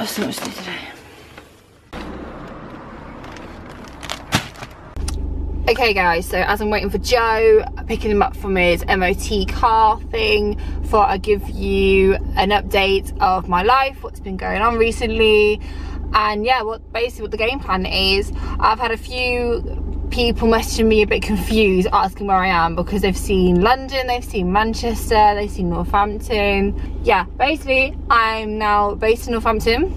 Oh, so much to do today. Okay guys, so as I'm waiting for Joe, picking him up from his MOT car thing, thought I'd give you an update of my life, what's been going on recently, and yeah, basically what the game plan is. I've had a few people messaging me a bit confused, asking where I am, because they've seen London, they've seen Manchester, they've seen Northampton. Yeah, basically I'm now based in Northampton.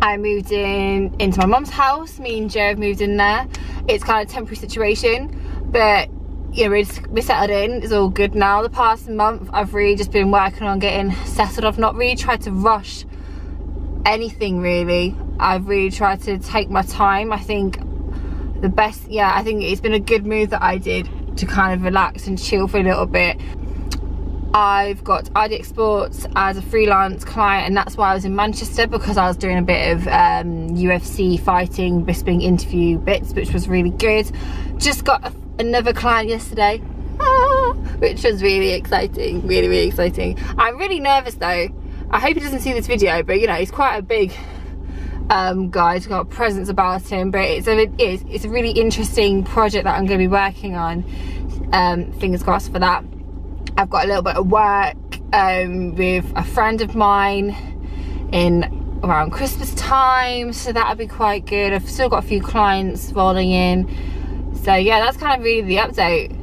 I moved into my mum's house. Me and Joe have moved in there. It's kind of a temporary situation, but you know, we're settled in. It's all good now. The past month I've really just been working on getting settled. I've not really tried to rush anything really. I've really tried to take my time. I think I think it's been a good move that I did to kind of relax and chill for a little bit. I've got ID Exports as a freelance client, and that's why I was in Manchester, because I was doing a bit of UFC fighting, Bisping interview bits, which was really good. Just got another client yesterday, which was really exciting, really exciting. I'm really nervous though. I hope he doesn't see this video, but you know, he's quite a big guy. He's got a presence about him, but it's a really interesting project that I'm going to be working on. Fingers crossed for that. I've got a little bit of work with a friend of mine around Christmas time, so that'll be quite good. I've still got a few clients rolling in, so yeah, that's kind of really the update.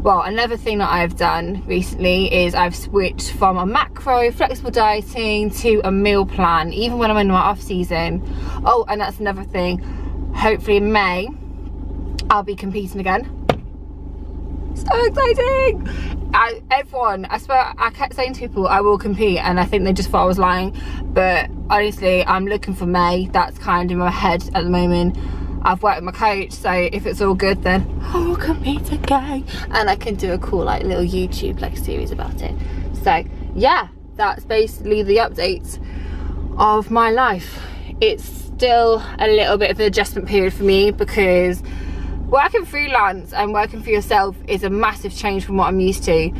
Well, another thing that I've done recently is I've switched from a macro flexible dieting to a meal plan, even when I'm in my off season. Oh, and that's another thing, hopefully in May I'll be competing again. So exciting! I swear, I kept saying to people I will compete, and I think they just thought I was lying, but honestly I'm looking for May. That's kind of in my head at the moment. I've worked with my coach, so if it's all good then I will compete again, and I can do a cool like little YouTube like series about it. So yeah, that's basically the updates of my life. It's still a little bit of an adjustment period for me, because working freelance and working for yourself is a massive change from what I'm used to.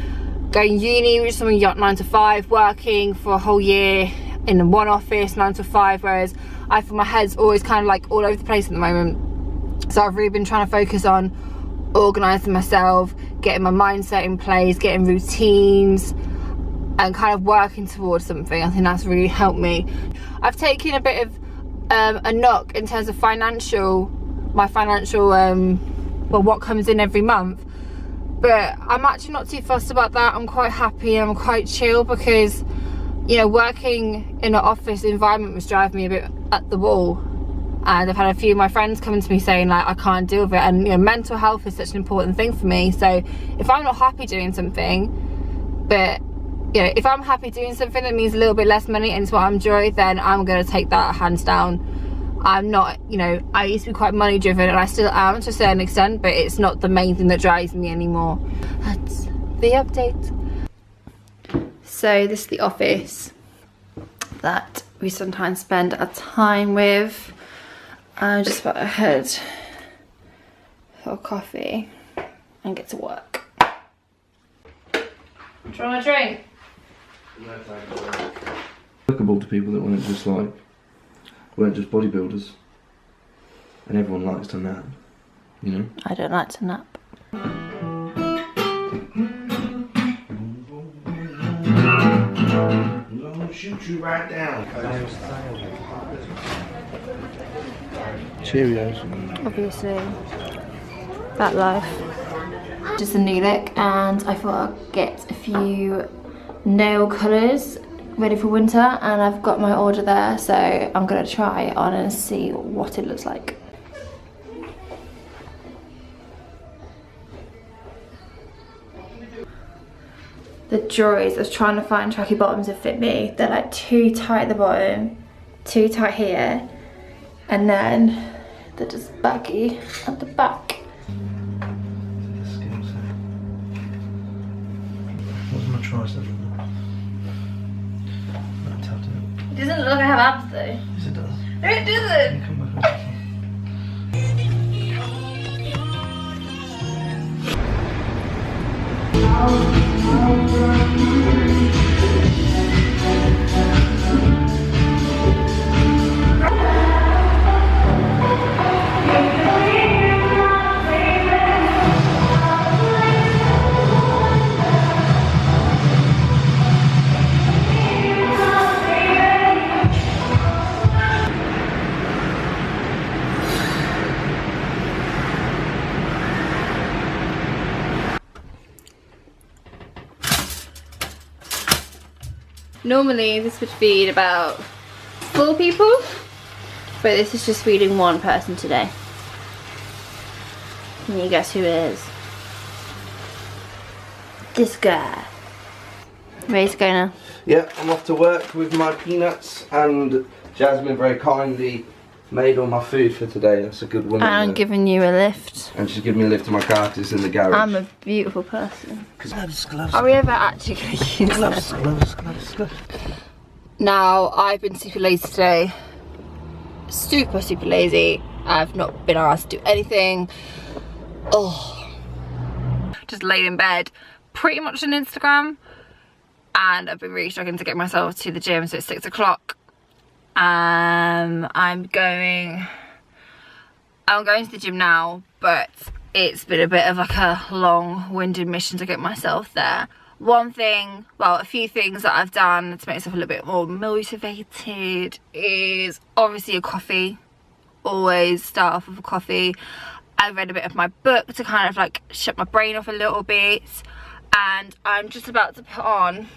Going uni, which is something 9 to 5, working for a whole year in one office, 9 to 5, whereas I feel my head's always kind of like all over the place at the moment. So I've really been trying to focus on organising myself, getting my mindset in place, getting routines, and kind of working towards something. I think that's really helped me. I've taken a bit of a knock in terms of my financial well, what comes in every month, but I'm actually not too fussed about that. I'm quite happy and I'm quite chill, because you know, working in an office environment was driving me a bit at the wall, and I've had a few of my friends coming to me saying like I can't deal with it, and you know, mental health is such an important thing for me. So if I'm not happy doing something, but you know, if I'm happy doing something that means a little bit less money and it's what I enjoy, then I'm going to take that hands down. I'm not, you know, I used to be quite money driven, and I still am to a certain extent, but it's not the main thing that drives me anymore. That's the update. So this is the office that we sometimes spend our time with. I'm just about to head for coffee and get to work. Do you want a drink? No, thank you. Applicable to people that weren't just bodybuilders, and everyone likes to nap, you know? I don't like to nap. I'm gonna shoot you right down. Cheerios. Obviously, that life. Just a new look, and I thought I'd get a few nail colours ready for winter, and I've got my order there, so I'm gonna try it on and see what it looks like. The joys of trying to find tracky bottoms that fit me. They're like too tight at the bottom, too tight here, and then they're just baggy at the back. What's my tricep? It doesn't look like I have abs though. Yes, it does. No, it doesn't. Come back. Normally this would feed about 4 people, but this is just feeding 1 person today. Can you guess who it is? This guy. Ready to go now? Yeah, I'm off to work with my peanuts, and Jasmine very kindly made all my food for today. That's a good woman. And I'm giving you a lift. And she's giving me a lift to my car 'cause it's in the garage. I'm a beautiful person. Gloves. Are we ever actually going to use Gloves. Now, I've been super lazy today. Super lazy. I've not been asked to do anything. Oh. Just laid in bed, pretty much on Instagram. And I've been really struggling to get myself to the gym, so it's 6 o'clock. I'm going to the gym now, but it's been a bit of like a long-winded mission to get myself there. A few things that I've done to make myself a little bit more motivated is obviously a coffee. Always start off with a coffee. I read a bit of my book to kind of like shut my brain off a little bit, and I'm just about to put on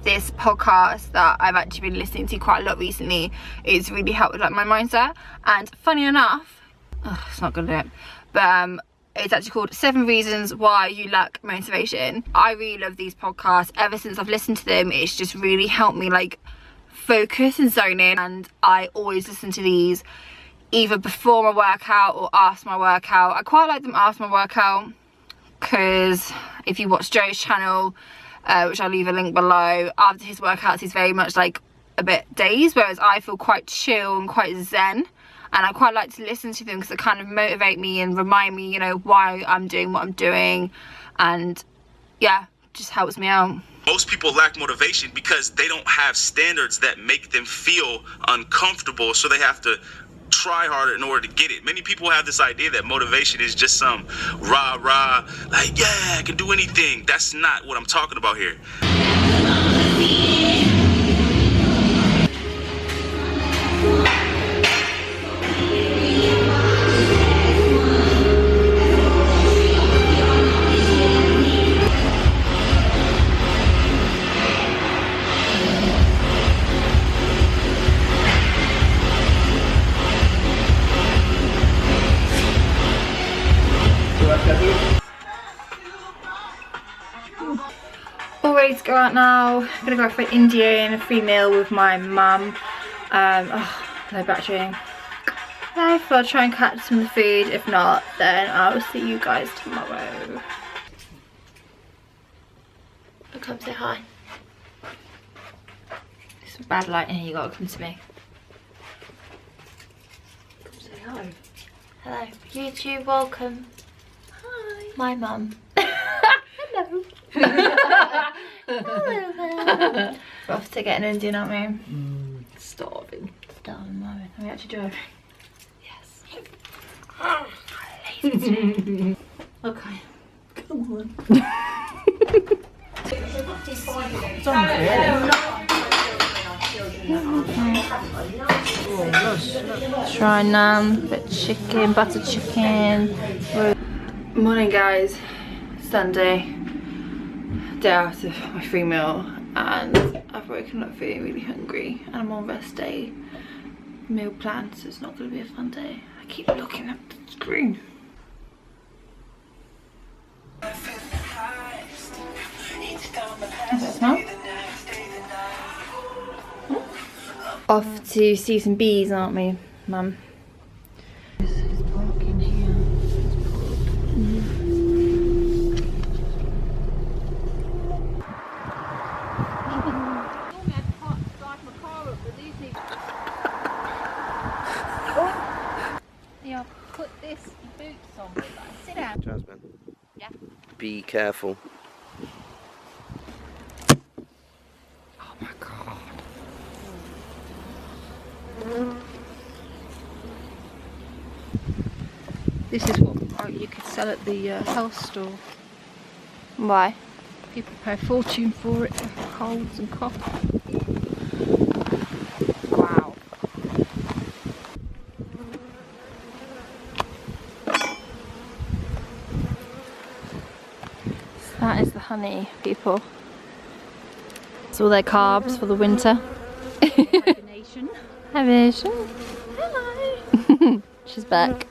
this podcast that I've actually been listening to quite a lot recently. It's really helped with like my mindset, and funny enough, it's not gonna do it, but it's actually called 7 Reasons Why You Lack Motivation. I really love these podcasts. Ever since I've listened to them, it's just really helped me like focus and zone in, and I always listen to these either before my workout or after my workout. I quite like them after my workout, because if you watch Joe's channel, which I'll leave a link below, after his workouts he's very much like a bit dazed, whereas I feel quite chill and quite zen, and I quite like to listen to them because they kind of motivate me and remind me, you know, why I'm doing what I'm doing, and yeah, just helps me out. Most people lack motivation because they don't have standards that make them feel uncomfortable, so they have to try harder in order to get it. Many people have this idea that motivation is just some rah-rah, like, yeah, I can do anything. That's not what I'm talking about here. All ready to go out now. I'm gonna go for an Indian free meal with my mum. No battery. I'll try and catch some of the food. If not, then I'll see you guys tomorrow. Come say hi. It's some bad lighting here, you gotta come to me. Come say hello. Hello. YouTube, welcome. Hi. My mum. Hello. Hello there. We're off to get an Indian, aren't we? Starving. Starving moment. Are we actually driving? Yes. Okay. Come on. Try naan, bit chicken, butter chicken. Morning guys, Sunday, day out of my free meal, and I've woken up feeling really hungry, and I'm on rest day meal plan, so it's not going to be a fun day. I keep looking at the screen. What's that smell? Off to see some bees, aren't we, Mum? Yeah, put this boots on. Sit down. Jasmine. Yeah. Be careful. Oh my god. This is what you could sell at the health store. Why? People pay a fortune for it for colds and cough. Wow. So that is the honey, people. It's all their carbs for the winter. Hibernation. Hibernation. Hello. She's back.